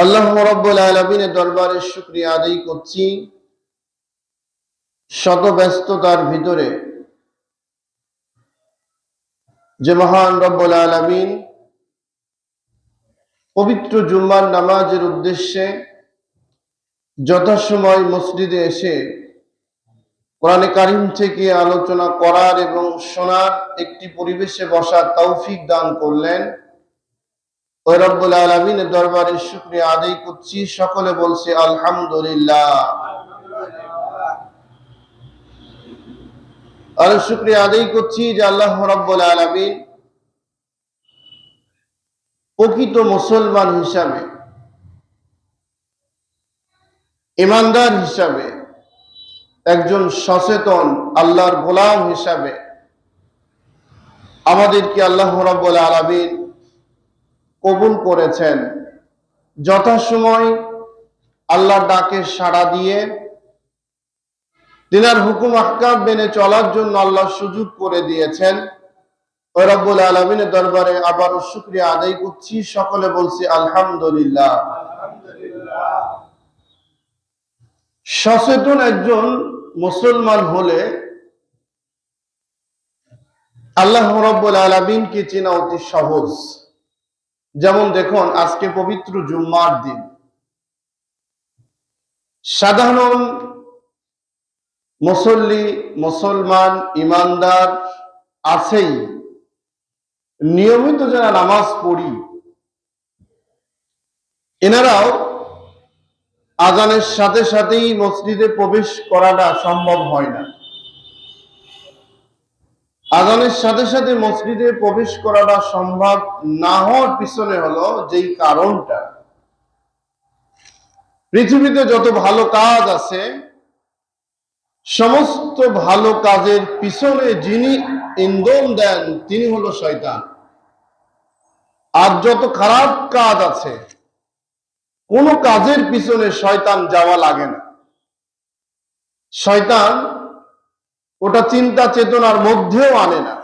আল্লাহ রাব্বুল আলামিনের দরবারে শুকরিয়া আদায় করছি। শত ব্যস্ততার ভিতরে যে মহান রব্বুল আলামিন পবিত্র জুম্মার নামাজের উদ্দেশ্যে যথাসময় মসজিদে এসে কোরআনে কারিম থেকে আলোচনা করার এবং শোনার একটি পরিবেশে বসার তৌফিক দান করলেন, ওই রব্বুল আলামিনের দরবারে শুকরিয়া আদায় করছি। সকলে বলছে আলহামদুলিল্লাহ। আর শুকরিয়া আদায় করছি যে আল্লাহ রাব্বুল আলামিন প্রকৃত মুসলমান হিসাবে, ইমানদার হিসাবে, একজন সচেতন আল্লাহর গোলাম হিসাবে আমাদেরকে আল্লাহ রাব্বুল আলামিন কবুল করেছেন। যথাসময় আল্লাহর ডাকে সাড়া দিয়ে তিনার হুকুম আহকাম মেনে চলার জন্য আল্লাহ সুযোগ করে দিয়েছেন। ওই রব্বুল আলামিনের দরবারে আবারও শুকরিয়া আদায় করছি। সকলে বলছি আলহামদুলিল্লাহ। সচেতন একজন মুসলমান হলে আল্লাহ রাব্বুল আলামিনকে চেনা অতি সহজ। যেমন দেখুন, আজকে পবিত্র জুম্মার দিন। সাধারণ মুসল্লি, মুসলমান, ইমানদার আছেই, নিয়মিত যারা নামাজ পড়ি এনারাও আজানের সাথে সাথেই মসজিদে প্রবেশ করাটা সম্ভব হয় না। আজানের সাথে সাথে মসজিদে প্রবেশ করাটা সম্ভব না হওয়ার পিছনে হলো যেই কারণটা, পৃথিবীতে যত ভালো কাজ আছে সমস্ত ভালো কাজের পিছনে যিনি ইন্ধন দেন তিনি হলো শয়তান। আর যত খারাপ কাজ আছে কোন কাজের পিছনে শয়তান যাওয়া লাগে না। শয়তান ওটা চিন্তা চেতনার মধ্যেও আনে না।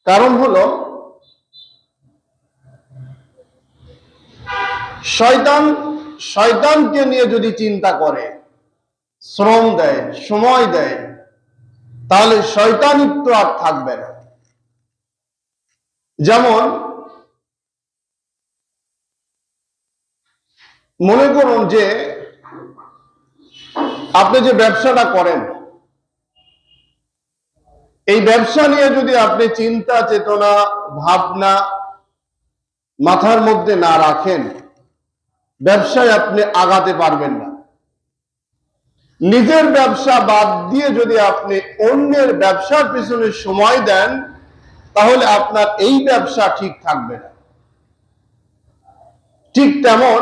কারণ হলো শয়তানকে নিয়ে যদি চিন্তা করে, শ্রম দেয়, সময় দেয়, তাহলে শয়তানিত্ব আর থাকবে না। যেমন মনে করুন যে আপনি যে ব্যবসাটা করেন, এই ব্যবসা নিয়ে যদি আপনি চিন্তা চেতনা ভাবনা মাথার মধ্যে না রাখেন, ব্যবসায় আপনি আগাতে পারবেন না। নিজের ব্যবসা বাদ দিয়ে যদি আপনি অন্যের ব্যবসার পিছনে সময় দেন, তাহলে আপনার এই ব্যবসা ঠিক থাকবে না। ঠিক তেমন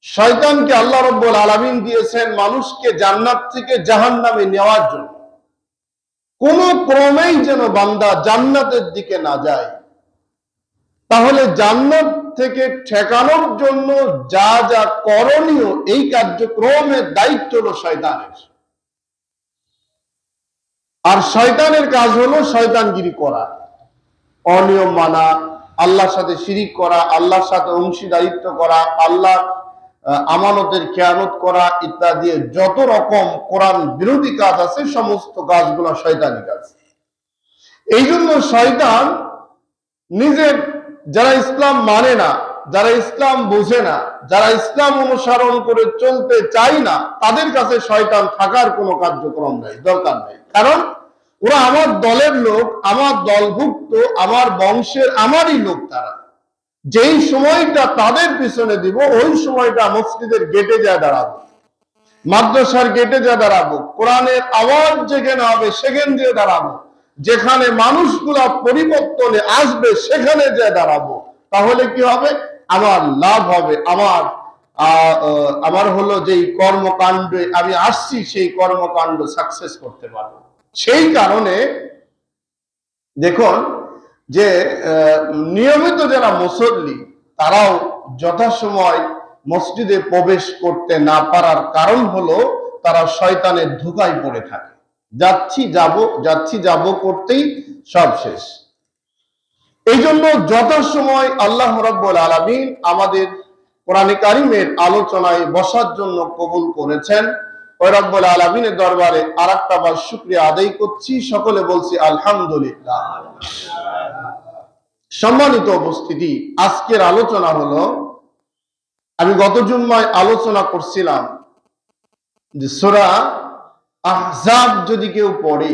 শয়তানকে আল্লাহ রাব্বুল আলামিন দিয়েছেন মানুষকে জান্নাত থেকে জাহান্নামে নেওয়ার জন্য। কোন ক্রমেই যেন বান্দা জান্নাতের দিকে না যায়। তাহলে জান্নাত থেকে ঠেকানোর জন্য যা যা করণীয়, এই কার্যক্রমের দায়িত্ব হলো শয়তানের। আর শয়তানের কাজ হলো শয়তানগিরি করা, অনিয়ম মানা, আল্লাহর সাথে শিরিক করা, আল্লাহর সাথে অংশীদারিত্ব করা, আল্লাহ আমানতের খেয়ানত করা ইত্যাদি যত রকম কোরআন বিরোধী কাজ আছে সমস্ত কাজগুলো শয়তানি কাজ। এই জন্য শয়তান নিজের, যারা ইসলাম মানে না, যারা ইসলাম বোঝে না, যারা ইসলাম অনুসরণ করে চলতে চায় না, তাদের কাছে শয়তান থাকার কোনো কার্যক্রম নাই, দরকার নেই। কারণ ওরা আমার দলের লোক, আমার দলভুক্ত, আমার বংশের, আমারই লোক। তারা যেই সময়টা তাদের পিছনে দিব, ওই সময়টা মসজিদের গেটে যা দাঁড়াবো, মাদ্রাসার গেটে যা দাঁড়াবো, কোরআনের আওয়াজ যেখানে হবে সেখানে যে দাঁড়াবো, যেখানে মানুষগুলা পরিবর্তনে আসবে সেখানে যে দাঁড়াবো। তাহলে কি হবে? আমার লাভ হবে, আমার হলো যেই কর্মকাণ্ডে আমি আসছি সেই কর্মকাণ্ড সাকসেস করতে পারবো। সেই কারণে দেখুন যে নিয়মিত যারা মুসল্লি তারাও যথাসময় মসজিদে প্রবেশ করতে না পারার কারণ হলো তারা শয়তানের ধোঁকায় পড়ে থাকে। যাচ্ছি যাব করতেই সব শেষ। এই জন্য যথাসময় আল্লাহ রাব্বুল আলামিন আমাদের কোরআনে কারিমের আলোচনায় বসার জন্য কবুল করেছেন। ওই রব্বুল আলামিনের দরবারে আরেকটা বার শুকরিয়া আদায় করছি, সকলে বলছি আলহামদুলিল্লাহ। সম্মানিত উপস্থিতি, আজকের আলোচনা হলো, আমি গত জুম্মায় আলোচনা করছিলাম যে সূরা আহজাব যদি কেউ পড়ে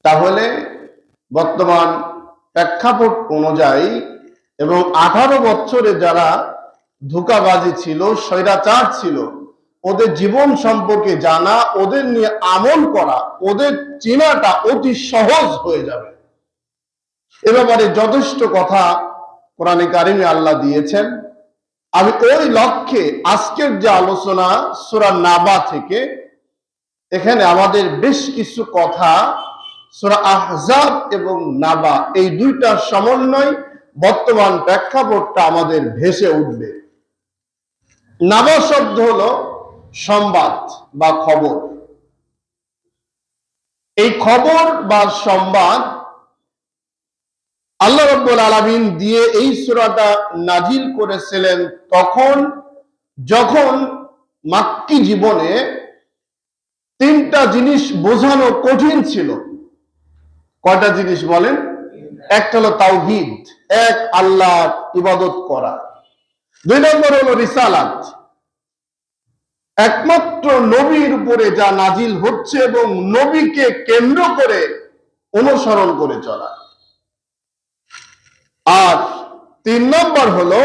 তাহলে বর্তমান প্রেক্ষাপট অনুযায়ী এবং 18 বছরে যারা ধোঁকাবাজি ছিল, স্বৈরাচার ছিল, ওদের জীবন সম্পর্কে জানা, ওদের নিয়ে আমল করা, ওদের চেনাটা অতি সহজ হয়ে যাবে। এ ব্যাপারে যথেষ্ট কথা কোরআনে কারিমে আল্লাহ দিয়েছেন। আমি ওই লক্ষ্যে আজকের যে আলোচনা সূরা নাবা থেকে, এখানে আমাদের বেশ কিছু কথা সূরা আহজাব এবং নাবা এই দুইটার সমন্বয় বর্তমান প্রেক্ষাপটটা আমাদের ভেসে উঠবে। নাবা শব্দ হলো সংবাদ বা খবর। এই খবর বা সংবাদ আল্লাহ রাব্বুল আলামিন দিয়ে এই সূরাটা নাজিল করেছিলেন তখন যখন মাক্কি জীবনে তিনটা জিনিস বোঝানো কঠিন ছিল। কয়টা জিনিস বলেন? একটা হলো তাওহীদ, এক আল্লাহর ইবাদত করা। 2 নম্বর হলো রিসালাত, একমাত্র নবীর উপরে যা নাজিল হচ্ছে এবং নবীকে কেন্দ্র করে অনুসরণ করে চলা। আর 3 নম্বর হলো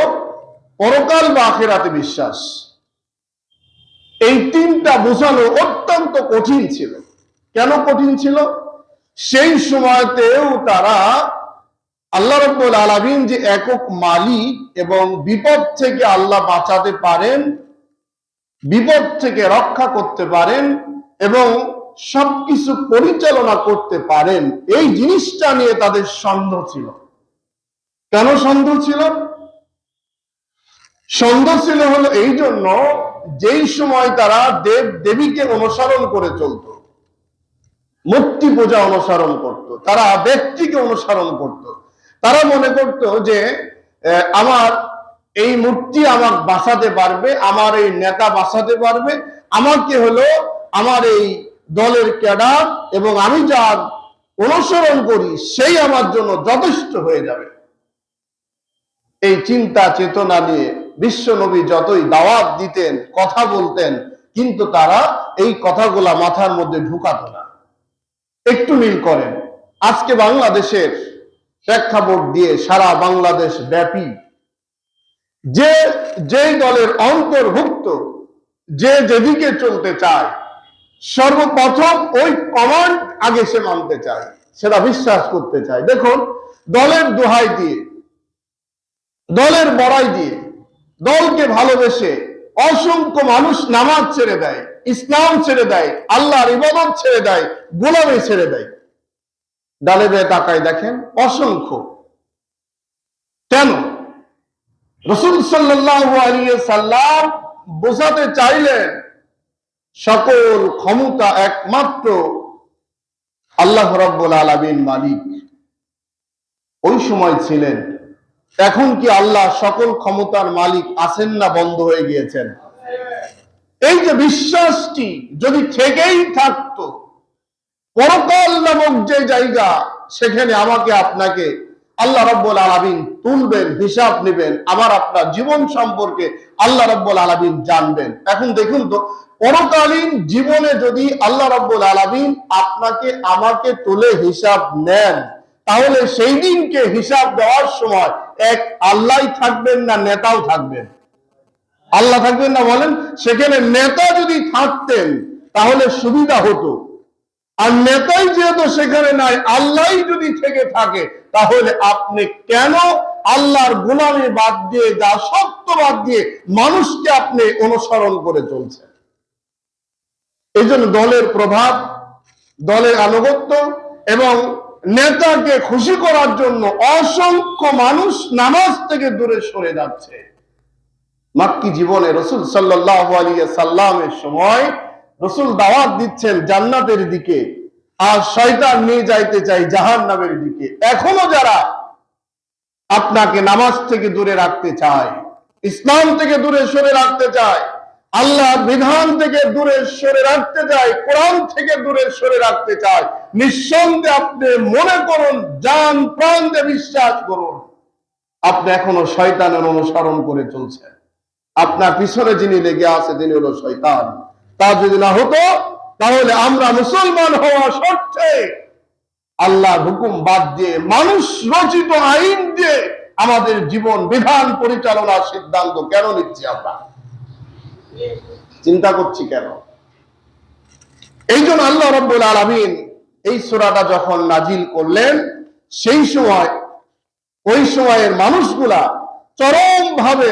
পরকাল বা আখিরাতে বিশ্বাস। এই তিনটা বোঝানো অত্যন্ত কঠিন ছিল। কেন কঠিন ছিল? সেই সময়তেও তারা আল্লাহ রাব্বুল আলামিন যে একক মালিক এবং বিপদ থেকে আল্লাহ বাঁচাতে পারেন, বিপদ থেকে রক্ষা করতে পারেন এবং সবকিছু পরিচালনা করতে পারেন, এই জিনিসটা নিয়ে তাদের সন্দেহ ছিল। কেন সন্দেহ ছিল? সন্দেহ ছিল হলো এই জন্য, যেই সময় তারা দেব দেবীকে অনুসরণ করে চলত, মূর্তি পূজা অনুসরণ করত, তারা ব্যক্তিকে অনুসরণ করত। তারা মনে করত যে আমার এই মূর্তি আমাকে বাঁচাতে পারবে, আমার এই নেতা বাঁচাতে পারবে, আমাকে হলো আমার এই দলের ক্যাডার এবং আমি যার অনুসরণ করি সেই আমার জন্য যথেষ্ট হয়ে যাবে। এই চিন্তা চেতনা নিয়ে বিশ্ব নবী যতই দাওয়াত দিতেন, কথা বলতেন, কিন্তু তারা এই কথাগুলা মাথার মধ্যে ঢুকাত না। একটু মিল করেন, আজকে বাংলাদেশের প্রেক্ষাপট দিয়ে সারা বাংলাদেশ ব্যাপী যেই দলের অন্তর্ভুক্ত, যে যেদিকে চলতে চায়, সর্বপ্রথম ওই কমান্ড আগে সে মানতে চায়, সেটা বিশ্বাস করতে চায়। দেখুন, দলের দোহাই দিয়ে, দলের বড়াই দিয়ে, দলকে ভালোবেসে অসংখ্য মানুষ নামাজ ছেড়ে দেয়, ইসলাম ছেড়ে দেয়, আল্লাহর ইবাদত ছেড়ে দেয়, গোলামি ছেড়ে দেয়। ডালে বেয়ে তাকায় দেখেন, অসংখ্য। কেন? রাসূল সাল্লাল্লাহু আলাইহি সাল্লাম বোঝাতে চাইলেন সকল ক্ষমতা একমাত্র আল্লাহ রাব্বুল আলামিন মালিক। ওই সময় ছিলেন। এখন কি আল্লাহ সকল ক্ষমতার মালিক আছেন না বন্ধ হয়ে গিয়েছেন? এই যে বিশ্বাসটি যদি থেকেই থাকতো, পরকাল নামক যে জায়গা, সেখানে আমাকে আপনাকে আল্লাহ রাব্বুল আলামিন তুলবেন, হিসাব নেবেন, আমার আপনার জীবন সম্পর্কে আল্লাহ রাব্বুল আলামিন জানবেন। এখন দেখুন তো, পরকালীন জীবনে যদি আল্লাহ রাব্বুল আলামিন আপনাকে আমাকে তুলে হিসাব নেন, তাহলে সেই দিনকে হিসাব দেওয়ার সময় এক আল্লাহই থাকবেন না নেতাও থাকবেন? আল্লাহ থাকবেন না বলেন? সেখানে নেতা যদি থাকতেন তাহলে সুবিধা হতো। আর নেতাই যেহেতু সেখানে নাই, আল্লাহই যদি থেকে থাকে, তাহলে আপনি কেন আল্লাহর গোলামি বাদ দিয়ে, যা সত্য বাদ দিয়ে মানুষকে আপনি অনুসরণ করে চলছেন? এই জন্য দলের প্রভাব, দলের আনুগত্য এবং নেতাকে খুশি করার জন্য অসংখ্য মানুষ নামাজ থেকে দূরে সরে যাচ্ছে। মাক্কি জীবনে রাসূল সাল্লাল্লাহু আলাইহি সাল্লামের সময় রাসূল দাওয়াত দিচ্ছেন জান্নাতের দিকে, আর শয়তান নিয়ে যাইতে চাই জাহান্নামের দিকে। এখনো যারা আপনাকে নামাজ থেকে দূরে রাখতে চায়, ইসলাম থেকে দূরে সরে রাখতে চায়, আল্লাহর বিধান থেকে দূরে সরে রাখতে চায়, কোরআন থেকে দূরে সরে রাখতে চায়। নিঃসন্দেহে আপনি মনে করুন, জান প্রাণ দিয়ে বিশ্বাস করুন, আপনি এখনো শয়তানের অনুসরণ করে চলছেন। আপনার পিছনে যিনি লেগে আছে তিনি হলো শয়তান। তা যদি না হতো তাহলে আমরা মুসলমান হওয়া সত্ত্বে আল্লাহর হুকুম বাদ দিয়ে মানুষ রচিত আইন দিয়ে আমাদের জীবন বিধান পরিচালনার সিদ্ধান্ত কেন নিচ্ছি? আমরা চিন্তা করছি কেন? এই জন্য আল্লাহ রাব্বুল আলামিন এই সূরাটা যখন নাজিল করলেন, সেই সময় ওই সময়ের মানুষগুলা চরম ভাবে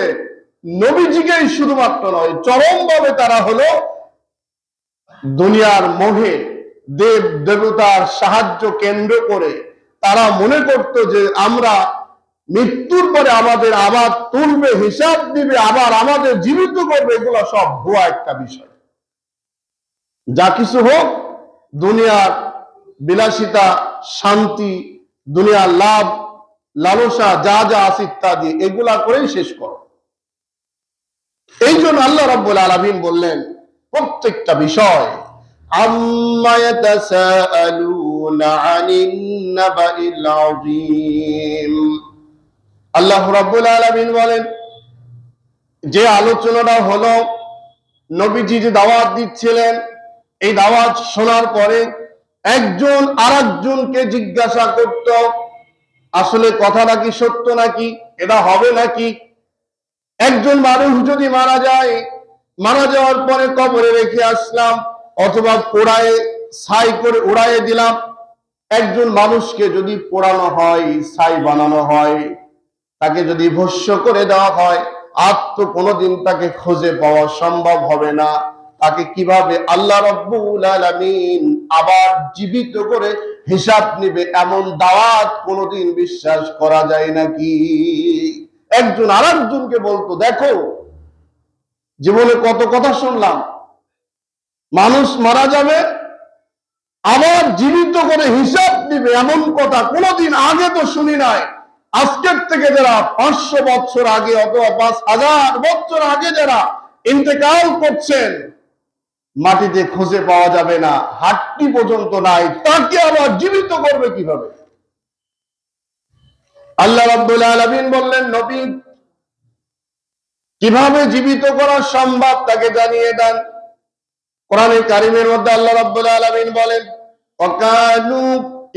নবীজিকেই শুধুমাত্র নয়, চরম ভাবে তারা হলো দুনিয়ার মোহে দেব দেবতার সাহায্য কেন্দ্র করে তারা মনে করত যে আমরা মৃত্যুর পরে আমাদের আবার তুলবে, হিসাব দিবে, আবার আমাদের জীবিত করবে। এগুলো সব ভুয়া একটা বিষয়। যা কিছু হোক, দুনিয়ার বিলাসিতা, শান্তি, দুনিয়ার লাভ লালসা যা যা আছে ইত্যাদি, এগুলা করেই শেষ করো। এই জন্য আল্লাহ রাব্বুল আলামিন বললেন প্রত্যেকটা বিষয় আম্মা ইয়াতাসাআলুনা আনিন নাবাইল আযীম। আল্লাহ রাব্বুল আলামিন বলেন, যে আলোচনাটা হলো নবীজি যে দাওয়াত দিচ্ছিলেন, এই দাওয়াত শোনার পরে একজন আরেকজনকে জিজ্ঞাসা করত, আসলে কথাটা কি সত্য নাকি, এটা হবে নাকি? একজন মানুষ যদি মারা যায়, মারা যাওয়ার পরে কবরে রেখে আসলাম অথবা পোড়ায় ছাই করে উড়াইয়ে দিলাম। একজন মানুষকে যদি পোড়ানো হয়, ছাই বানানো হয়, তাকে যদি ভস্য করে দেওয়া হয়, আর তো কোনোদিন তাকে খুঁজে পাওয়া সম্ভব হবে না। তাকে কিভাবে আল্লাহ রাব্বুল আলামিন আবার জীবিত করে হিসাব নিবে, এমন দাওয়াত কোনোদিন বিশ্বাস করা যায় নাকি? একজন আরেকজনকে বলতো, দেখো জীবনে কত কথা শুনলাম, মানুষ মারা যাবে আবার জীবিত করে হিসাব দিবে, এমন কথা কোনোদিন আগে তো শুনি নাই। আজকের থেকে যারা 500 বছর আগে অথবা 5000 বছর আগে যারা ইন্তেকাল করছেন, মাটিতে খুঁজে পাওয়া যাবে না, হাড্ডি পর্যন্ত নাই, তাকে আবার জীবিত করবে কিভাবে? আল্লাহ রাব্বুল আলামিন বললেন, নবী কিভাবে জীবিত করা সম্ভব তাকে জানিয়ে দেন। কোরআনে কারীমের মধ্যে আল্লাহ রাব্বুল আলামিন বলেন, ওয়াকানু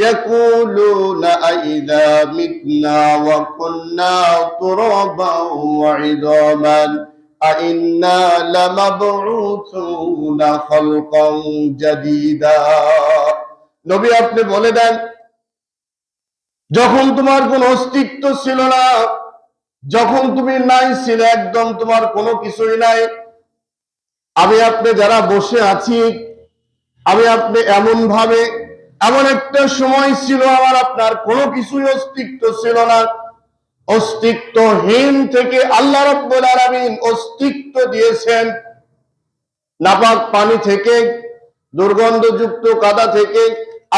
ইয়াকুলুনা আইযা মিতনা ওয়া কুন্না তুরাবান ওয়া ইযামান আইন্না লামাবউসুনা খালকান জাদীদা। নবী আপনি বলে দেন, যখন তোমার কোনো অস্তিত্ব ছিল না, যখন তুমি নাই ছিলে, একদম তোমার কোনো কিছুই নাই, আমি আপনি যারা বসে আছি, আমি আপনি এমন ভাবে, এমন একটা সময় ছিল আমার আপনার কোনো কিছুই অস্তিত্ব ছিল না। অস্তিত্বহীন থেকে আল্লাহ রাব্বুল আলামিন অস্তিত্ব দিয়েছেন। নাপাক পানি থেকে, দুর্গন্ধযুক্ত কাদা থেকে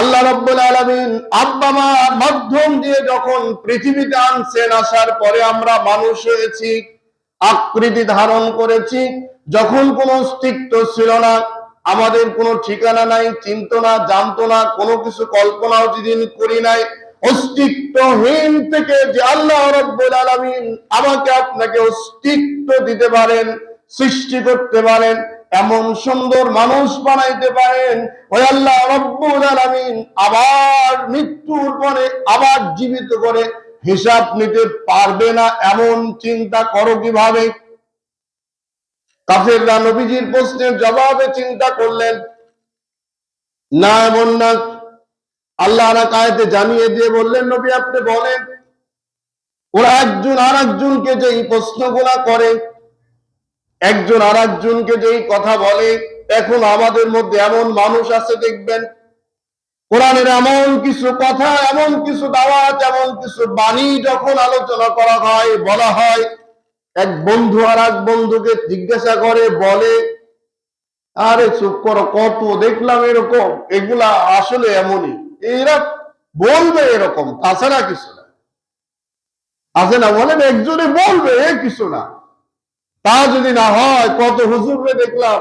আল্লাহ রাব্বুল আলামিন আব্বা মার মাধ্যম দিয়ে যখন পৃথিবীতে আনছেন, আসার পরে আমরা মানুষ হয়েছি, আকৃতি ধারণ করেছি। যখন কোনো অস্তিত্ব ছিল না, আমাদের কোনো ঠিকানা নাই, চিনতো না, জানতো না, কোনো কিছু কল্পনাও যেদিন করি নাই, অস্তিত্বহীন থেকে যে আল্লাহ রাব্বুল আলামিন আমাকে আপনাকে অস্তিত্ব দিতে পারেন, সৃষ্টি করতে পারেন, এমন সুন্দর মানুষ বানাইতে পারেন, ওই আল্লাহ রাব্বুল আলামিন আবার মৃত্যুর পরে আবার জীবিত করে হিসাব নিতে পারবে না, এমন চিন্তা করো কিভাবে? কাফেররা নবীজির প্রশ্নের জবাবে চিন্তা করলেন, না এমন না। আল্লাহ আয়াতে জানিয়ে দিয়ে বললেন, নবী আপনি বলেন, ওরা একজন আরেকজনকে যে এই প্রশ্নগুলা করে, একজন আরেকজনকে যেই কথা বলে, এখন আমাদের মধ্যে এমন মানুষ আছে দেখবেন, কোরআনের এমন কিছু কথা, এমন কিছু দাওয়াত, এমন কিছু বাণী যখন আলোচনা করা হয়, বলা হয়, এক বন্ধু আর এক বন্ধুকে জিজ্ঞাসা করে, বলে, আরে চুপ করো, কত দেখলাম এরকম, এগুলা আসলে এমনই, এরা বলবে এরকম, তাছাড়া কিছু না। আছে না? বলেন, একজনে বলবে কিছু না, তা যদি না হয়, কত হুজুররে দেখলাম,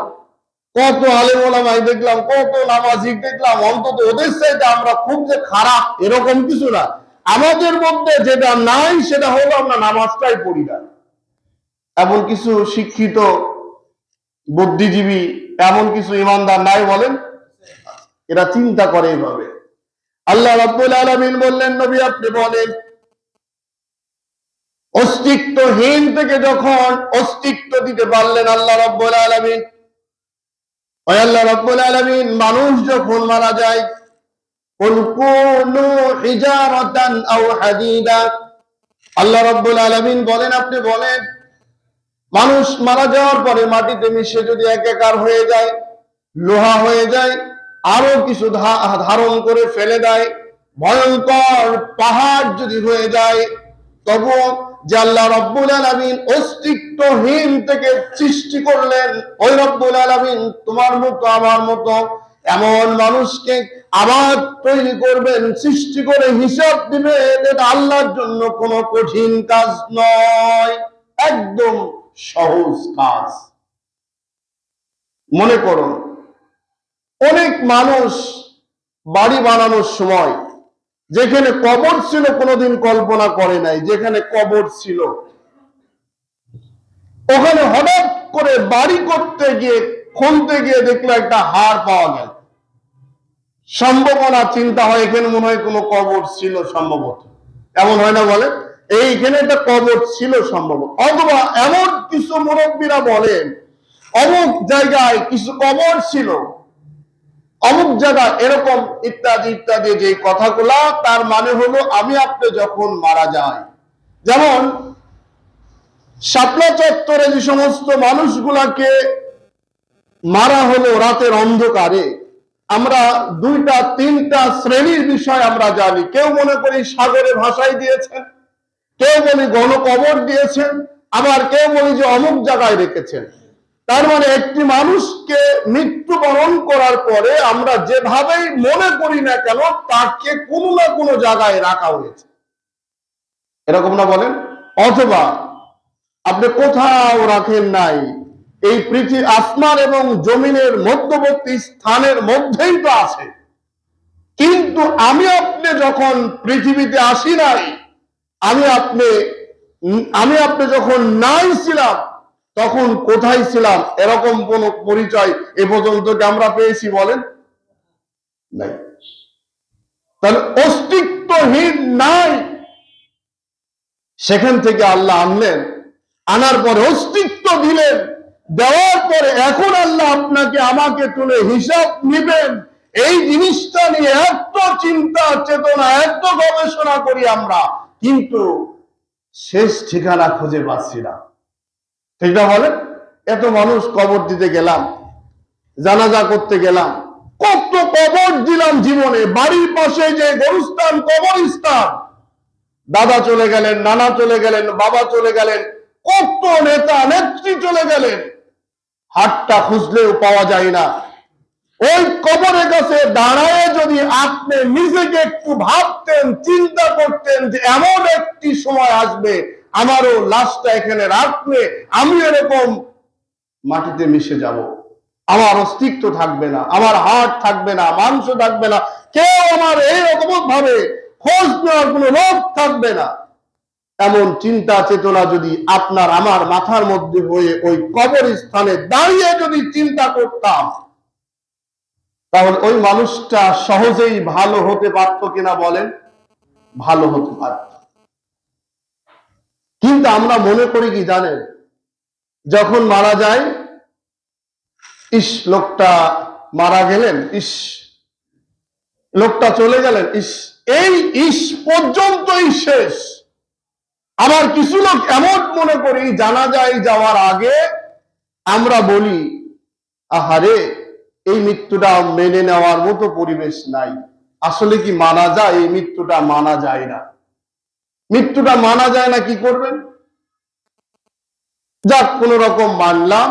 কত আলেম ওলামাই দেখলাম, কত নামাজি দেখলাম, অন্তত ওদের চাইতে আমরা খুব যে খারাপ এরকম কিছু না। আমাদের মধ্যে যেটা নাই সেটা হলো আমরা নামাজটাই পড়ি না। এমন কিছু শিক্ষিত বুদ্ধিজীবী, এমন কিছু ইমানদার নাই বলেন? এরা চিন্তা করে এইভাবে। আল্লাহ রাব্বুল আলামিন বললেন, নবী আপনি বলেন, অস্তিত্বহীন থেকে যখন অস্তিত্ব দিতে পারলেন আল্লাহ রাব্বুল আলামিন, ওই আল্লাহ রাব্বুল আলামিন মানুষ যখন মারা যায়, কুল কুনু হিজারাতান আও হাদিদা, আল্লাহ রাব্বুল আলামিন বলেন, আপনি বলেন, মানুষ মারা যাওয়ার পরে মাটিতে মিশে যদি একাকার হয়ে যায়, লোহা হয়ে যায়, আরো কিছু ধারণ করে ফেলে দেয়, ভয়ঙ্কর পাহাড় যদি হয়ে যায়, তবু যে আল্লাহ রব্বুল আলামিন অস্তিত্বহীন থেকে সৃষ্টি করলেন, ওই রব্বুল আলামিন তোমার মতো আমার মতো এমন মানুষকে আবার তৈরি করবেন, সৃষ্টি করে হিসাব দিবেন, এটা আল্লাহর জন্য কোনো কঠিন কাজ নয়, একদম সহজ কাজ। মনে করুন, অনেক মানুষ বাড়ি বানানোর সময় যেখানে কবর ছিল কোনোদিন কল্পনা করে নাই, যেখানে কবর ছিল ওখানে হঠাৎ করে বাড়ি করতে গিয়ে খুলতে গিয়ে দেখলো একটা হাড় পাওয়া গেল। সম্ভাবনা চিন্তা হয় এখানে মনে হয় কোনো কবর ছিল, সম্ভবত এমন হয় না? বলে এইখানে একটা কবর ছিল সম্ভবত। অথবা এমন কিছু মুরব্বীরা বলেন অমুক জায়গায় কিছু কবর ছিল, অমুক জায়গায় এরকম, ইত্যাদি ইত্যাদি। যে কথাগুলা তার মানে হলো আমি আপনি যখন মারা যাই, যেমন শাপলা চত্বরে যে সমস্ত মানুষগুলাকে মারা হলো রাতের অন্ধকারে, আমরা দুইটা তিনটা শ্রেণীর বিষয় আমরা জানি। কেউ মনে করি সাগরে ভাসাই দিয়েছেন, কেউ বলি গণকবর দিয়েছেন, আবার কেউ বলি যে অমুক জায়গায় রেখেছেন। তার মানে একটি মানুষকে মৃত্যুবরণ করার পরে আমরা যেভাবেই মনে করি না কেন তাকে কোনো না কোনো জায়গায় রাখা হয়েছে, এরকম না বলেন? অথবা আপনি কোথাও রাখেন নাই, এই পৃথিবী আসমান এবং জমিনের মধ্যবর্তী স্থানের মধ্যেই তো আছে। কিন্তু আমি আপনি যখন পৃথিবীতে আসি নাই, আমি আপনি যখন নাই ছিলাম, তখন কোথায় ছিলাম এরকম কোন পরিচয় এ পর্যন্ত আমরা পেয়েছি বলেন? নাই। তাহলে অস্তিত্বহীন নাই, সেখান থেকে আল্লাহ আনলেন, আনার পরে অস্তিত্ব দিলেন, দেওয়ার পরে এখন আল্লাহ আপনাকে আমাকে তুলে হিসাব নিবেন। এই জিনিসটা নিয়ে এত চিন্তা চেতনা, এত গবেষণা করি আমরা, কিন্তু শেষ ঠিকানা খুঁজে পাচ্ছি না। ঠিক না বলেন? এত মানুষ কবর দিতে গেলাম, জানাজা করতে গেলাম, কত কবর দিলাম জীবনে। বাড়ির পাশে যে গরুস্থান, কবরস্থান, দাদা চলে গেলেন, নানা চলে গেলেন, বাবা চলে গেলেন, কত নেতা নেত্রী চলে গেলেন, হাতটা খুঁজলেও পাওয়া যায় না। ওই কবরের কাছে দাঁড়ায় যদি আপনি নিজেকে একটু ভাবতেন, চিন্তা করতেন যে এমন একটি সময় আসবে আমারও লাশটা এখানে রাখলে আমি এরকম মাটিতে মিশে যাব, আমার অস্তিত্ব থাকবে না, আমার হাড় থাকবে না, মাংস থাকবে না, কেউ আমার এইরকম ভাবে খোঁজ নেওয়ার কোনো লোক থাকবে না। এমন চিন্তা চেতনা যদি আপনার আমার মাথার মধ্যে হয়ে ওই কবর স্থানে দাঁড়িয়ে যদি চিন্তা করতাম, তাহলে ওই মানুষটা সহজেই ভালো হতে পারত কিনা বলেন? ভালো হতে পারত। কিন্তু আমরা মনে করি কি জানেন, যখন মারা যায়, ইস লোকটা মারা গেলেন, ইস লোকটা চলে গেলেন, ইস, এই ইস পর্যন্তই শেষ। আবার কিছু লোক এমন মনে করি জানাজায় যাওয়ার আগে আমরা বলি, আহারে এই মৃত্যুটা মেনে নেওয়ার মতো পরিবেশ নাই। আসলে কি মানা যায়? এই মৃত্যুটা মানা যায় না। মৃত্যুটা মানা যায় না, কি করবেন? যাক, কোন রকম মানলাম।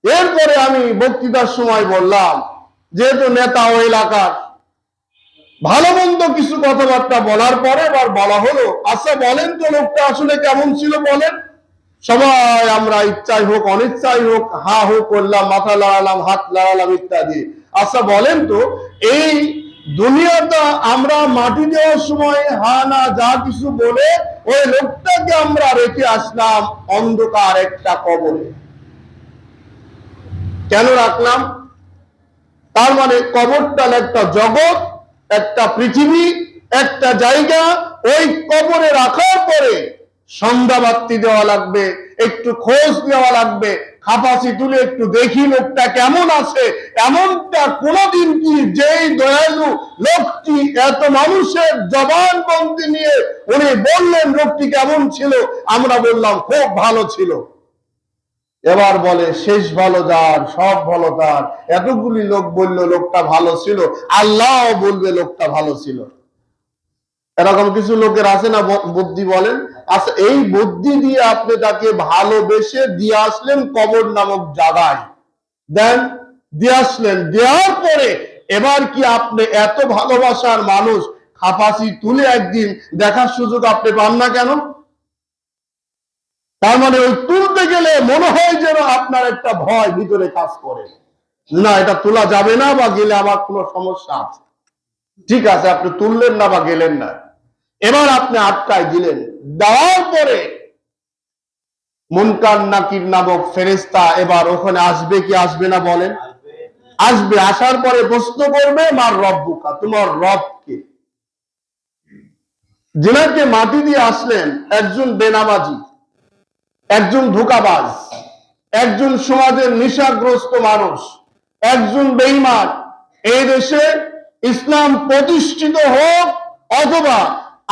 এরপরে আমি বক্তৃতার সময় বললাম, যেহেতু নেতা ও এলাকার, ভালো মন্দ কিছু কথাবার্তা বলার পরে এবার বলা হলো, আচ্ছা বলেন তো লোকটা আসলে কেমন ছিল বলেন। সবাই আমরা ইচ্ছাই হোক অনিচ্ছাই হোক হা হো করলাম, মাথা লড়ালাম, হাত লড়ালাম ইত্যাদি। আচ্ছা বলেন তো এই দুনিয়াটা আমরা মাটি দেওয়ার সময় হা না যা কিছু বলে ওই লোকটাকে আমরা রেখে আসলাম অন্ধকার একটা কবরে। কেন রাখলাম? তার মানে কবরটা একটা জগৎ, একটা পৃথিবী, একটা জায়গা। ওই কবরে রাখার পরে সন্ধ্যাবাতি দেওয়া লাগবে, একটু খোঁজ নেওয়া লাগবে, খাপাসি তুলে একটু দেখি লোকটা কেমন আছে। এমনটা কোনদিন কি যেই দয়ালু লোকটি এত মানুষের জবানবন্দি নিয়ে উনি বললেন লোকটি কেমন ছিল, আমরা বললাম খুব ভালো ছিল। এবার বলে শেষ ভালো যার সব ভালো তার। এতগুলি লোক বলল লোকটা ভালো ছিল, আল্লাহ বলবে লোকটা ভালো ছিল। এরকম কিছু লোকের আছে না বুদ্ধি বলেন। আচ্ছা এই বুদ্ধি দিয়ে আপনি তাকে ভালোবেসে দিয়ে আসলেন কবর নামক জায়গায়, দেন দিয়ে আসলেন, দেওয়ার পরে এবার কি আপনি এত ভালোবাসার মানুষ খাপাসি তুলে একদিন দেখার সুযোগ আপনি পান না কেন? তার মানে ওই তুলতে গেলে মনে হয় যেন আপনার একটা ভয় ভিতরে কাজ করে, না এটা তোলা যাবে না বা গেলে আমার কোনো সমস্যা আছে। ঠিক আছে আপনি তুললেন না বা গেলেন না, এবার আপনি আটকায় দিলেন। দেওয়ার পরে মুনকার নাকির নামক ফেরেশতা এবার ওখানে আসবে কি আসবে না বলেন? আসবে। আসার পরে প্রশ্ন করবে মার রব্বুকা, তোমার রব কে? যিনাকে মাটি দিয়ে আসলেন একজন বেনামাজি, একজন ধোঁকাবাজ, একজন সমাজের নেশাগ্রস্ত মানুষ, একজন বেঈমান। এই দেশে ইসলাম প্রতিষ্ঠিত হোক অথবা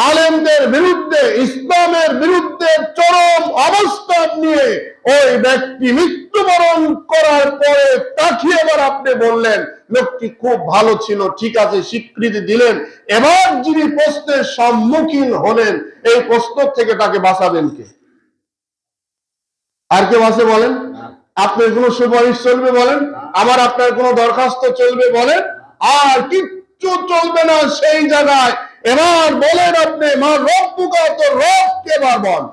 আলেমদের বিরুদ্ধে ইসলামের বিরুদ্ধে চরম অবস্থান নিয়ে ওই ব্যক্তি মৃত্যুবরণ করার পরে তাকে এবার আপনি বললেন লোকটি খুব ভালো ছিল, ঠিক আছে স্বীকৃতি দিলেন। এবার যিনি প্রশ্নের সম্মুখীন হলেন এই প্রশ্ন থেকে তাকে বাঁচাবেন কে? আর কেউ আছে বলেন? আপনার কোনো সুপারিশ চলবে বলেন? আমার আপনার কোনো দরখাস্ত চলবে বলেন? আর কিচ্ছু চলবে না সেই জায়গায়। এবার বলেন আপনি মা রব্বুকা, তো রব কে এবার বল।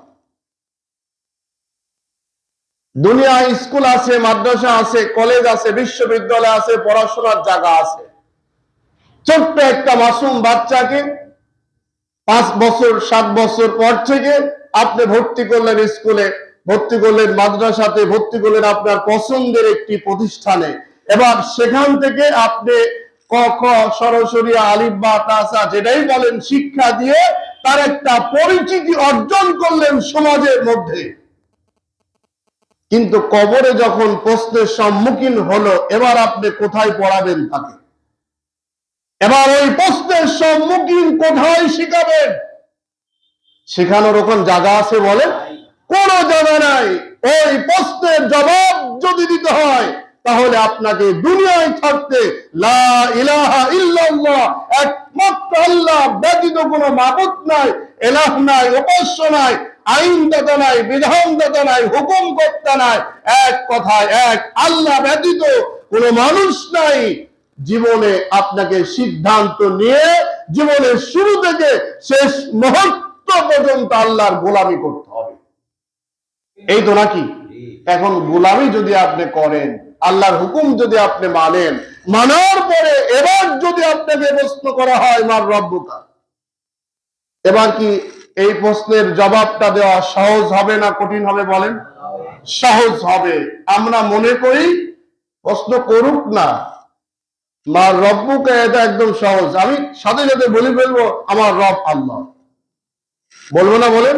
দুনিয়ায় স্কুল আছে, মাদ্রাসা আছে, কলেজ আছে, বিশ্ববিদ্যালয় আছে, পড়াশোনার জায়গা আছে। ছোট্ট একটা মাসুম বাচ্চাকে 5 বছর 7 বছর পর থেকে আপনি ভর্তি করলেন স্কুলে, ভর্তি করলেন মাদ্রাসাতে, ভর্তি করলেন আপনার পছন্দের একটি প্রতিষ্ঠানে। এবার সেখান থেকে আপনি ক খ সরাসরি আলিফ বা তাসা যেটাই বলেন শিক্ষা দিয়ে তার একটা পরিচিতি অর্জন করলেন সমাজের মধ্যে। কিন্তু কবরে যখন প্রশ্নের সম্মুখীন হলো এবার আপনি কোথায় পড়াবেন তাকে? এবার ওই প্রশ্নের সম্মুখীন কোথায় শিখাবেন? শেখানোর ওখানে জায়গা আছে বলেন? কোন জায়গা নাই। ওই প্রশ্নের জবাব যদি দিতে হয় তাহলে আপনাকে দুনিয়ায় থাকতে লা ইলাহা ইল্লাল্লাহ, একমাত্র আল্লাহ ব্যতীত কোনো মাবুদ নাই, ইলাহ নাই, উপাস্য নাই, আইনদাতা নাই, বিধানদাতা নাই, হুকুমকর্তা নাই, এক কথায় এক আল্লাহ ব্যতীত কোনো মানুষ নাই। জীবনে আপনাকে সিদ্ধান্ত নিয়ে জীবনের শুরু থেকে শেষ মুহূর্ত পর্যন্ত আল্লাহর গোলামি করতে হবে। এই তো নাকি? এখন গোলামি যদি আপনি করেন, আল্লাহর হুকুম যদি আপনি মানেন, মানার পরে এবার যদি আপনাকে প্রশ্ন করা হয় মার রব্বুকা, এবার কি এই প্রশ্নের জবাবটা দেওয়া সহজ হবে না কঠিন হবে বলেন? সহজ হবে। আমরা মনে করি প্রশ্ন করুক না, মার রব্বুকা এটা একদম সহজ। আমি সাথে সাথে বলে ফেলবো আমার রব আল্লাহ, বলবো না বলেন?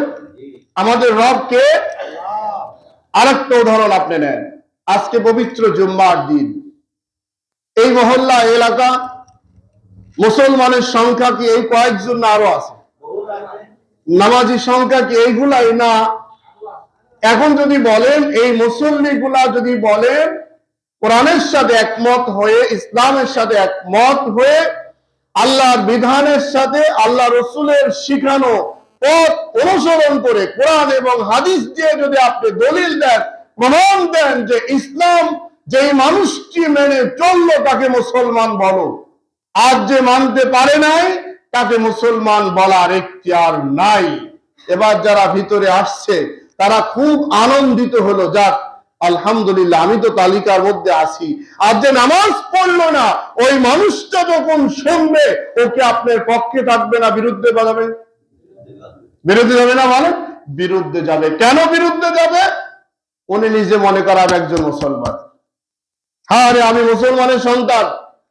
আমাদের রব কে? আরেকটা উদাহরণ আপনি নেন। আজকে পবিত্র জুম্মার দিন, এই মহল্লা এলাকা মুসলমানের সংখ্যা কি এই কয়েকজন না আরো আছে? নামাজি সংখ্যা কি এইগুলাই না? এখন যদি বলেন এই মুসল্লি গুলা যদি বলেন কোরআনের সাথে একমত হয়ে, ইসলামের সাথে একমত হয়ে, আল্লাহর বিধানের সাথে আল্লাহ রসুলের শিখানো পথ অনুসরণ করে কোরআন এবং হাদিস দিয়ে যদি আপনি দলিল দেন, প্রমাণ দেন যে ইসলাম যেই মানুষটি মেনে চললো তাকে মুসলমান বলো, আজ যে মানতে পারে নাই তাকে মুসলমান বলার এখতিয়ার নাই। এবার যারা ভিতরে আসছে তারা খুব আনন্দিত হলো, যাক আলহামদুলিল্লাহ আমি তো তালিকার মধ্যে আছি। আর যে নামাজ পড়লো না ওই মানুষটা যখন শুনবে ওকে আপনার পক্ষে থাকবে না বিরুদ্ধে যাবে? বিরুদ্ধে যাবে না, মানে বিরুদ্ধে যাবে। কেন বিরুদ্ধে যাবে? উনি নিজে মনে করার একজন মুসলমান, হ্যাঁ রে আমি মুসলমানের সন্তান,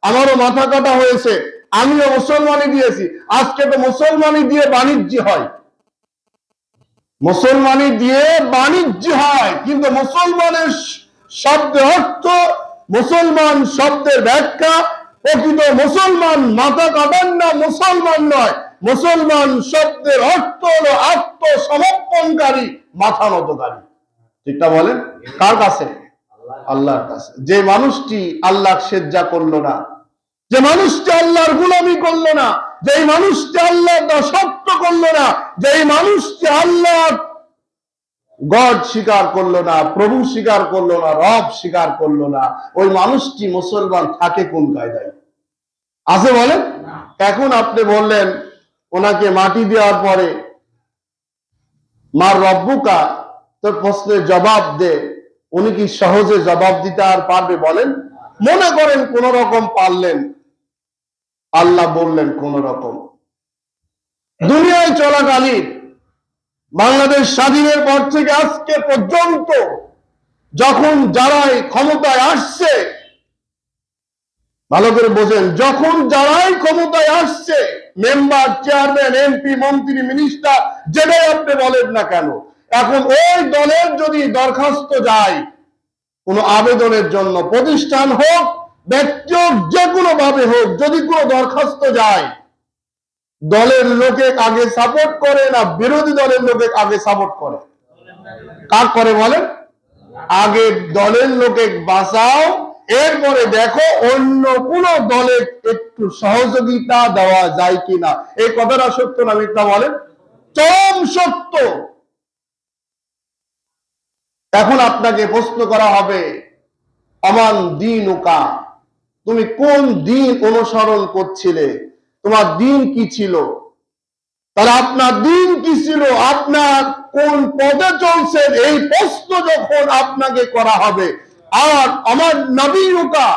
আমারও মাথা কাটা হয়েছে, আমিও মুসলমানই দিয়েছি। আজকে তো মুসলমানি দিয়ে বাণিজ্য হয়, মুসলমানি দিয়ে বাণিজ্য হয়, কিন্তু মুসলমানের শব্দের অর্থ, মুসলমান শব্দের ব্যাখ্যা, প্রকৃত মুসলমান মাথা কাটান না, মুসলমান নয়। মুসলমান শব্দের অর্থ হলো আত্মসমর্পণকারী, মাথা নতকারী। ঠিকটা বলেন? কার কাছে? আল্লাহর কাছে। যে মানুষটি আল্লাহ সেজদা করলো না, যে মানুষটি আল্লাহর গোলামি করলো না, যে মানুষটি আল্লাহর দাসত্ব করলো না, যে মানুষটি আল্লাহ গড স্বীকার করলো না, প্রভু স্বীকার করলো না, রব স্বীকার করলো না, ওই মানুষটি মুসলমান থাকে কোন কায়দায়? আছে বলেন? এখন আপনি বললেন ওনাকে মাটি দেওয়ার পরে মার রব্বুকা, তোর প্রশ্নের জবাব দে, উনি কি সহজে জবাব দিতে আর পারবে? বলেন। মনে করেন কোন রকম পারলেন, আল্লাহ বললেন কোন রকম। দুনিয়ায় চলাকালীন বাংলাদেশ স্বাধীনের পর থেকে আজকে পর্যন্ত যখন যারাই ক্ষমতায় আসছে, ভালো করে বোঝেন, যখন যারাই ক্ষমতায় আসছে, মেম্বার, চেয়ারম্যান, এমপি, মন্ত্রী, মিনিস্টার, যেটাই আপনি বলেন না কেন, এখন ওই দলের যদি দরখাস্ত যায় কোন আবেদনের জন্য, প্রতিষ্ঠান হোক, ব্যক্তি হোক, যে কোনো ভাবে হোক, যদি কোনো দরখাস্ত যায়, দলের লোকে আগে সাপোর্ট করে না বিরোধী দলের লোকে আগে সাপোর্ট করে? কার করে বলেন? আগে দলের লোকে বাঁচাও, এরপরে দেখো অন্য কোন দলে একটু সহযোগিতা দেওয়া যায় কিনা। এই কথাটা সত্য না মিথ্যা বলেন? চরম সত্য। এখন আপনাকে প্রশ্ন করা হবে, আমান দিন উকা, তুমি কোন দিন অনুসরণ করছিলে, তোমার দিন কি ছিল? তাহলে আপনার দিন কি ছিল, আপনার কোন পদে চলছেন, এই প্রশ্ন যখন আপনাকে করা হবে, আর আমার নবী উকা,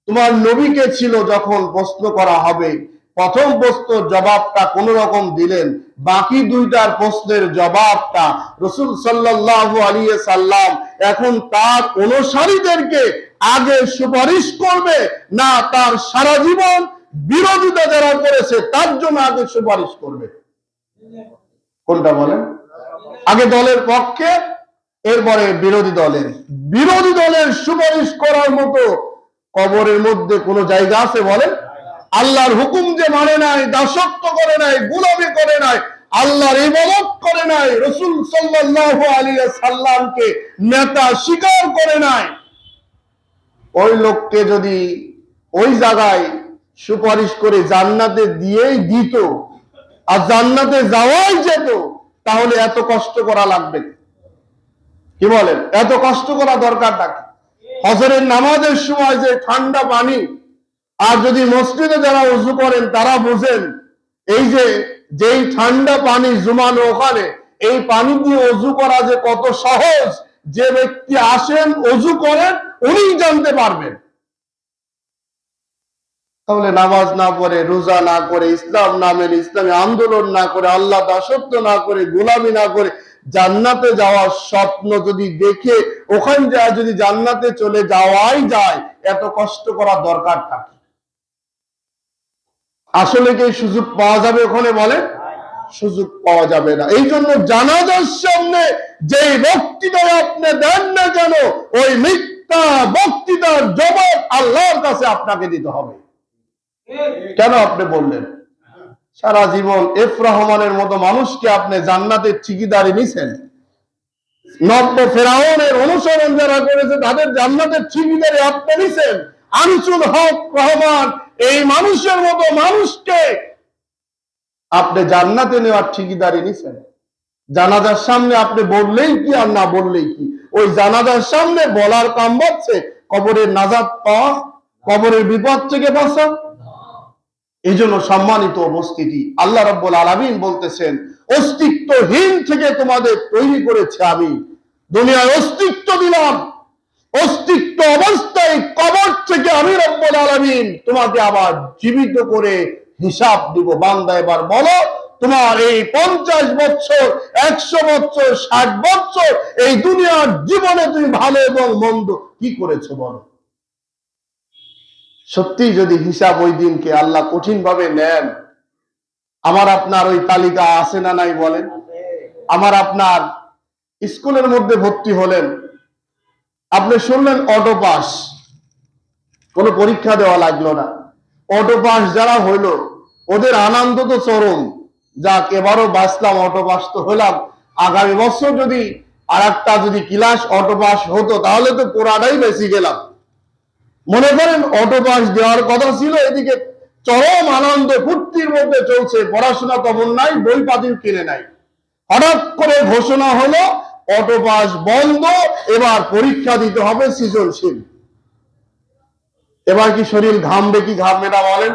তোমার নবীকে ছিল যখন প্রশ্ন করা হবে, প্রথম প্রশ্নের জবাবটা কোন রকম দিলেন, বাকি দুইটার প্রশ্নের জবাবটা রাসূল সাল্লাল্লাহু আলাইহি সাল্লাম এখন তার অনুসারীদেরকে আগে সুপারিশ করবে, না তার সারা জীবন বিরোধিতা যারা করেছে তার জন্য আগে সুপারিশ করবে? কোনটা বলেন? আগে দলের পক্ষে, এরপরে বিরোধী দলের। বিরোধী দলের সুপারিশ করার মতো কবরের মধ্যে কোন জায়গা আছে বলেন? আল্লাহর হুকুম যে মানে নাই, দাসত্ব করে নাই, গোলামি করে নাই, আল্লাহর ইবাদত করে নাই, রাসূল সাল্লাল্লাহু আলাইহি সাল্লামকে নেতা স্বীকার করে নাই, ওই লোককে যদি ওই জায়গায় সুপারিশ করে জান্নাতে দিয়েই দিত আর জান্নাতে যাওয়াই যেত, তাহলে এত কষ্ট করা লাগবে? কি বলেন? এত কষ্ট করা দরকারটা কি? ফজরের নামাজের সময় যে ঠান্ডা পানি, আর যদি মসজিদে যারা ওযু করেন তারা বুঝেন, এই যে যেই ঠান্ডা পানি জমানো ওখানে, এই পানি দিয়ে ওযু করা যে কত সহজ, যে ব্যক্তি আসেন ওযু করেন উনিই জানতে পারবেন। তাহলে নামাজ না পড়ে, রোজা না করে, ইসলাম নামের ইসলামী আন্দোলন না করে, আল্লাহ দাসত্ব না করে, গোলামি না করে জান্নাতে যাওয়ার স্বপ্ন যদি দেখে ওখান যায় যদি জান্নাতে চলে যাওয়াই যায়, এত কষ্ট করা দরকারটা কি? আসলে কি সুযোগ পাওয়া যাবে ওখানে? বলে সুযোগ পাওয়া যাবে না। এই জন্য জানাজার সামনে যে বক্তৃতা আপনি দেন না কেন, ওই মিথ্যা বক্তৃতার জবাব আল্লাহর কাছে আপনাকে দিতে হবে। কেন আপনি বললেন? সারা জীবন এফ রহমানের মতো মানুষকে আপনি জান্নাতের ঠিকিদারি নিছেন, নব্য ফেরাউনের অনুসরণ যারা করেছে তাদের জান্নাতের ঠিকিদারি আপনি নিছেন। আনিসুল হক রহমান এই মানুষের মতো মানুষকে আপনি জান্নাতে নেওয়ার ঠিকিদারি নিছেন। জানাজার সামনে আপনি বললেই কি আর না বললেই কি, ওই জানাজার সামনে বলার কাম হচ্ছে কবরের নাজাত পাওয়া, কবরের বিপদ থেকে বাঁচা। এই জন্য সম্মানিত উপস্থিতি, আল্লাহ রাব্বুল আলামিন বলতেছেন, অস্তিত্বহীন থেকে তোমাদের তৈরি করেছে আমি, দুনিয়ায় অস্তিত্ব দিলাম, অস্তিত্ব অবস্থায় কবর থেকে আমি রব্বুল আলামিন তোমাকে আবার জীবিত করে হিসাব দিব। বান্দা এবার বলো, তোমার এই 50 বছর, 100 বছর, 60 বছর এই দুনিয়ার জীবনে তুমি ভালো এবং মন্দ কি করেছো বলো। সত্যি যদি হিসাব ওই দিনকে আল্লাহ কঠিন ভাবে নেন, আমার আপনার ওই তালিকা আছে না নাই বলেন? আমার আপনার স্কুলের মধ্যে ভর্তি হলেন, আপনি শুনলেন অটো পাস, কোনো পরীক্ষা দেওয়া লাগলো না, অটো পাস যারা হইলো ওদের আনন্দ তো চরম, যাক এবারও বাঁচলাম, অটো পাস তো হলাম, আগামী বছর যদি আর একটা যদি ক্লাস অটো পাস হতো তাহলে তো পুরাটাই বেশি গেলাম। মনে করেন অটো পাস দেওয়ার কথা ছিল, এদিকে চরম আনন্দ ফুর্তির মধ্যে চলছে, পড়াশোনা তেমন নাই, বই পাতিল কিনে নাই, হঠাৎ করে ঘোষণা হলো অটো পাস বন্ধ, এবার পরীক্ষা দিতে হবে সৃজনশীল। এবার কি শরীর ঘামবে কি ঘামবে না বলেন?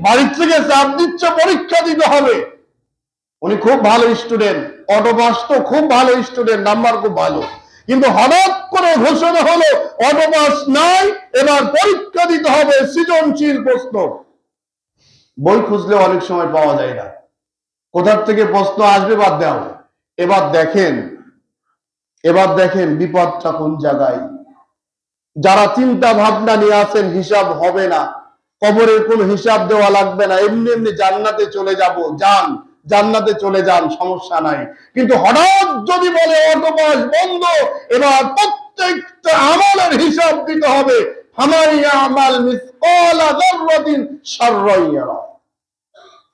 বাড়ির থেকে চাপ দিচ্ছে পরীক্ষা দিতে হবে। উনি খুব ভালো স্টুডেন্ট, অটো পাস তো খুব ভালো স্টুডেন্ট, নাম্বার খুব ভালো, কিন্তু হঠাৎ করে ঘোষণা হলো অটো পাস নাই, এবার পরীক্ষা দিতে হবে সৃজনশীল প্রশ্ন। বই খুঁজলে অনেক সময় পাওয়া যায় না, কোথার থেকে প্রশ্ন আসবে বাদ দাও। এবার দেখেন বিপদটা কোন জায়গায়। যারা চিন্তা ভাবনা নিয়ে আছেন হিসাব হবে না, কবরের কোন হিসাব দেওয়া লাগবে না, এমনি এমনি জান্নাতে চলে যাব, যান জান্নাতে চলে যান, সমস্যা নাই। কিন্তু হঠাৎ যদি বলে অটো পাস বন্ধ, এবার প্রত্যেকটা আমলের হিসাব দিতে হবে, ফামাইয়া আমাল মিসকালা যাররাতিন শাররান ইয়ারা,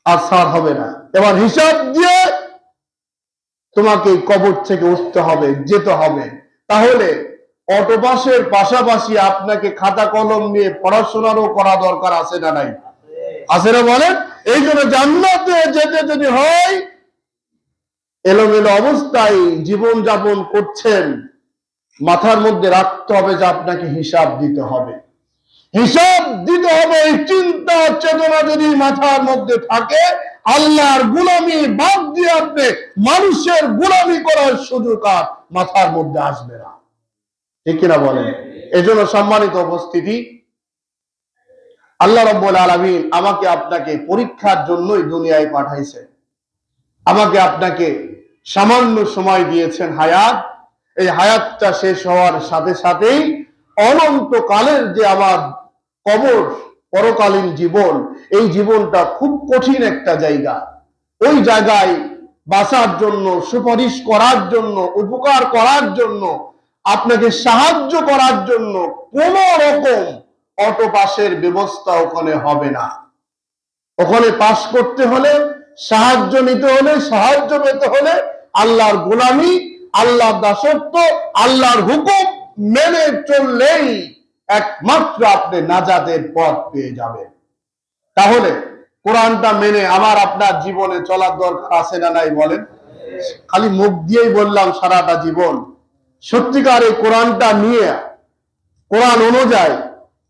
আর ছাড় হবে না। এবার হিসাব দিয়ে তোমাকে কবর থেকে উঠতে হবে, যেতে হবে। তাহলে অটো পাসের পাশাপাশি আপনাকে খাতা কলম নিয়ে পড়াশোনারও করা দরকার আছে না নাই? আছে না বলেন? এই জন্য জান্নাতে যেতে যদি হয়, এলোমেলো অবস্থায় জীবন যাপন করছেন, মাথার মধ্যে রাখতে হবে যে আপনাকে হিসাব দিতে হবে, হিসাব দিতে হবে। এই চিন্তা চেতনা যদি মাথার মধ্যে থাকে, আল্লাহর গোলামি বাদ দিয়ে আপনি মানুষের গোলামি করার সুযোগ আর মাথার মধ্যে আসবে না, ঠিক কিনা বলেন? এজন্য সম্মানিত উপস্থিতি, আল্লাহ রাব্বুল আলামিন আমাকে আপনাকে পরীক্ষার জন্যই দুনিয়ায় পাঠাইছেন। আমাকে আপনাকে সামান্য সময় দিয়েছেন হায়াত, এই হায়াতটা শেষ হওয়ার সাথে সাথেই অনন্তকালের যে আমার কবর, পরকালীন জীবন, এই জীবনটা খুব কঠিন একটা জায়গা। ওই জায়গায় বাঁচার জন্য, সুপারিশ করার জন্য, উপকার করার জন্য, আপনাকে সাহায্য করার জন্য কোন রকম অটো পাসের ব্যবস্থা ওখানে হবে না। ওখানে পাস করতে হলে, সাহায্য নিতে হলে, সাহায্য পেতে হলে আল্লাহর গোলামি, আল্লাহর দাসত্ব, আল্লাহর হুকুম মেনে চললেই একমাত্র আপনি নাজাতের পথ পেয়ে যাবেন। তাহলে কোরআনটা মেনে আমার আপনার জীবনে চলার দরকার আছে না নাই বলেন? খালি মুখ দিয়েই বললাম সারাটা জীবন, সত্যিকার এই কোরআনটা নিয়ে, কোরআন অনুযায়ী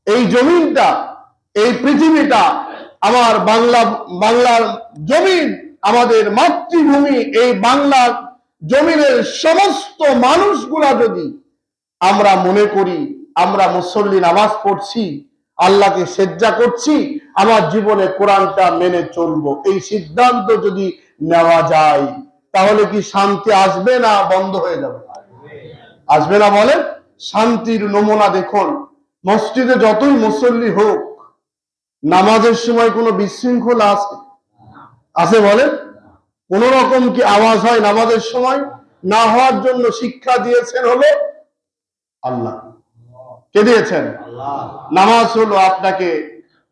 এই জমিনটা, এই পৃথিবীটা, আমার বাংলার জমিন, আমাদের মাতৃভূমি, এই বাংলার জমিনের সমস্ত মানুষগুলা যদি আমরা মনে করি আমরা মুসল্লি, নামাজ পড়ছি, আল্লাহকে সেজদা করছি, আমার জীবনে কোরআনটা মেনে চলবো, এই সিদ্ধান্ত যদি নেওয়া যায়, তাহলে কি শান্তি আসবে না বন্ধ হয়ে যাবে? আসবে না বলেন? শান্তির নমুনা দেখুন, মসজিদে যতই মুসল্লি হোক, নামাজের সময় কোনো বিশৃঙ্খলা আছে? আছে বলেন? কোন রকম কি আওয়াজ হয় নামাজের সময়? না হওয়ার জন্য শিক্ষা দিয়েছেন হলো আল্লাহ। কে দিয়েছেন? নামাজ হলো আপনাকে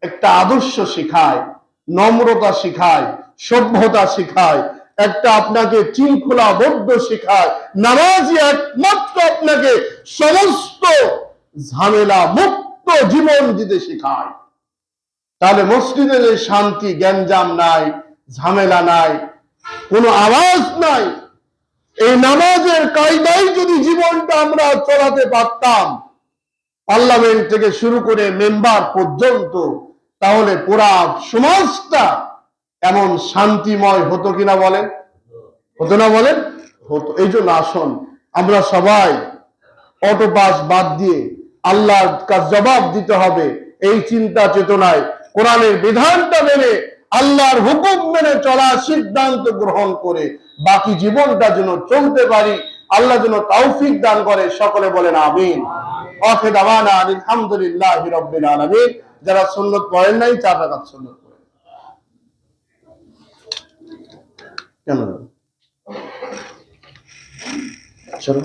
একটা আদর্শ শিখায়, নম্রতা শিখায়, সভ্যতা শিখায়, একটা আপনাকে শৃঙ্খলাবদ্ধ শিখায়। নামাজই একমাত্র আপনাকে সমস্ত ঝামেলা মুক্ত জীবন দিতে শিখায়। তাহলে মসজিদে যে শান্তি, গ্যাঞ্জাম নাই, ঝামেলা নাই, কোনো আওয়াজ নাই, এই নামাজের কায়দায় যদি জীবনটা আমরা চলাতে পারতাম, পার্লামেন্ট থেকে শুরু করে মেম্বার পর্যন্ত, তাহলে পুরা সমাজটা এমন শান্তিময় হতো কিনা বলেন? হতো না বলেন? হতো। এই জন্য আসুন আমরা সবাই অটোপাস বাদ দিয়ে আল্লাহর কাছে জবাব দিতে হবে, এই চিন্তা চেতনায় কোরআনের বিধানটা মেনে আল্লাহর হুকুম মেনে চলার সিদ্ধান্ত গ্রহণ করে বাকি জীবনটা যেন চলতে পারি। আল্লাহ যেন তৌফিক দান করে। সকলে বলেন আমিন। আখির দাওয়ানা আলহামদুলিল্লাহি রাব্বিল আলামিন। যারা সুন্নাত পড়েন নাই 4 রাকাত সুন্নাত পড়েন। কেন? চলো।